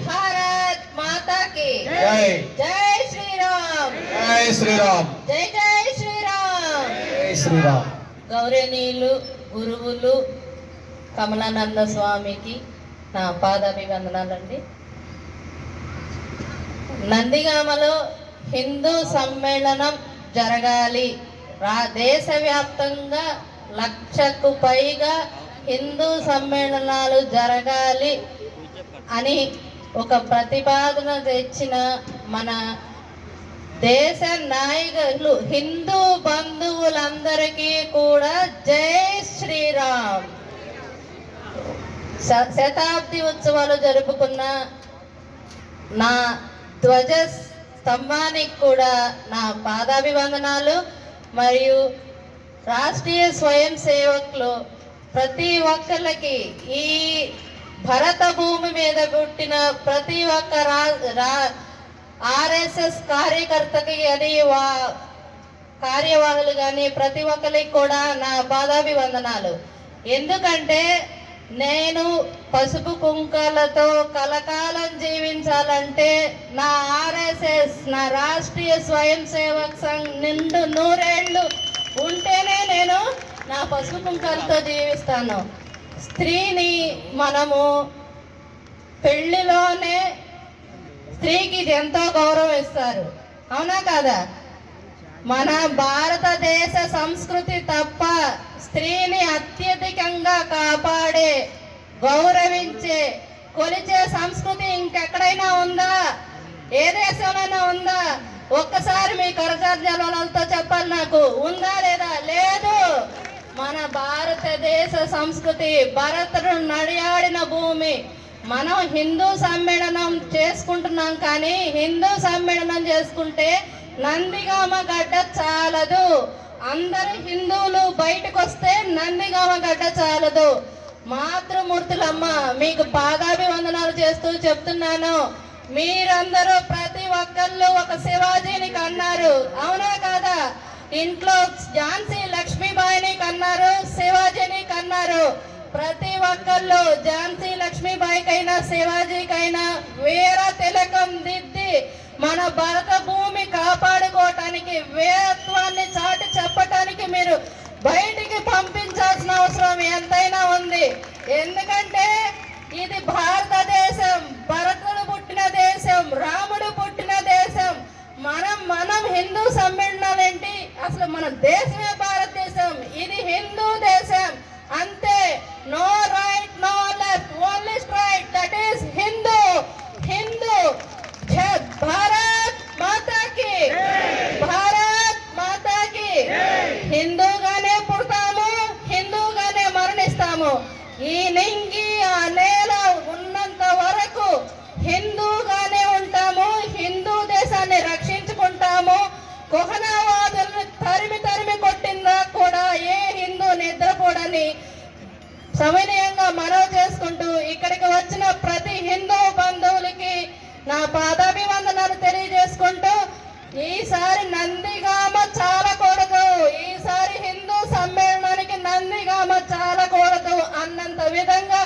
భారత్ మాతా కి జై. జై శ్రీరామ్. జై శ్రీరామ్. జై జై శ్రీరామ్. జై శ్రీరామ్. గౌరవనీయులు గురువులు కమలానంద స్వామికి నా పాదాభివందనాలండి. నందిగామలో హిందూ సమ్మేళనం జరగాలి, దేశవ్యాప్తంగా 1,00,000కు పైగా హిందూ సమ్మేళనాలు జరగాలి అని ఒక ప్రతిపాదన తెచ్చిన మన దేశ నాయకులు హిందూ బంధువులందరికీ కూడా జై శ్రీరామ్. శతాబ్ది ఉత్సవాలు జరుపుకున్న నా ధ్వజ స్తంభానికి కూడా నా పాదాభివందనాలు. మరియు రాష్ట్రీయ స్వయం సేవకులు ప్రతి ఒక్కరికి, ఈ భరత భూమి మీద పుట్టిన ప్రతి ఒక్క ఆర్ఎస్ఎస్ కార్యకర్తకి అని కార్యవాహులు కానీ ప్రతి ఒక్కరికి కూడా నా పాదాభివందనాలు. ఎందుకంటే నేను పసుపు కుంకాలతో కలకాలం జీవించాలంటే నా ఆర్ఎస్ఎస్, నా రాష్ట్రీయ స్వయం సేవక్ సంఘ్ నిండు 100 ఏళ్ళు ఉంటేనే నేను నా పసుపు కుంకాలతో జీవిస్తాను. స్త్రీని మనము పెళ్లిలోనే స్త్రీకి ఎంతో గౌరవం ఇస్తారు, అవునా కాదా? మన భారతదేశ సంస్కృతి తప్ప స్త్రీని అత్యధికంగా కాపాడే, గౌరవించే, కొలిచే సంస్కృతి ఇంకెక్కడైనా ఉందా? ఏ దేశంలోనే ఉందా? ఒక్కసారి మీ కరచార్యాలతో చెప్పాలి నాకు, ఉందా లేదా? లేదు. మన భారతదేశ సంస్కృతి భరతుడు నడియాడిన భూమి. మనం హిందూ సమ్మేళనం చేసుకుంటున్నాం, కానీ హిందూ సమ్మేళనం చేసుకుంటే నందిగామ గడ్డ చాలదు. అందరు హిందువులు బయటకు వస్తే నందిగామ గడ్డ చాలదు. మాతృమూర్తులమ్మ మీకు పాదాభివందనాలు చేస్తూ చెప్తున్నాను, మీరందరూ ప్రతి ఒక్కళ్ళు ఒక శివాజీని కన్నారు, అవునా కాదా? ఇంట్లో ఝాన్సీ లక్ష్మీబాయిని కన్నారు, శివాజీని కన్నారు. ప్రతి ఒక్కళ్ళు ఝాన్సీ లక్ష్మీబాయికైనా శివాజీకైనా వీర తిలకం దిద్ది మన భరత భూమి కాపాడుకోవటానికి, వీరత్వాన్ని చాటి చెప్పటానికి మీరు బయటికి పంపించాల్సిన అవసరం ఎంతైనా ఉంది. ఎందుకంటే ఇది భారతదేశం, భరతుడు పుట్టిన దేశం, రాముడు పుట్టిన దేశం. మనం హిందూ సమ్మేళనాలు ఏంటి? అసలు మన దేశమే భారతదేశం, ఇది హిందూ దేశం అంతే. No right, no left, only straight, that is Hindu. Hindu. Bharat మాతాకి, భారత్ మాతాకి. హిందూగానే పుడతాము, హిందూగానే మరణిస్తాము. ఈ నింగి ఆ నేల ఉన్నంత వరకు హిందూగానే ఉంటాము, హిందూ దేశాన్ని రక్షించుకుంటాము. కుహనవాదులను తరిమి తరిమి కొట్టిందా కూడా ఏ హిందూ నిద్రపోడని సమన్వయంగా మనవి చేసుకుంటూ ఇక్కడికి వచ్చిన ప్రతి హిందూ బంధువులకి నా పాదాభివందనాలు తెలియజేసుకుంటూ, ఈసారి నందిగామ చాలకూడదు, ఈసారి హిందూ సమ్మేళనానికి నందిగామ చాలకూడదు అన్నంత విధంగా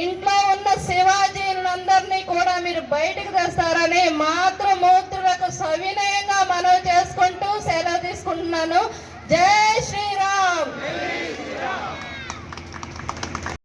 ఇంట్లో ఉన్న శివాజీలందరినీ కూడా మీరు బయటకు తెస్తారని మాతృమూర్తులకు సవినయంగా మనవి చేసుకుంటూ సెలవు తీసుకుంటున్నాను. జై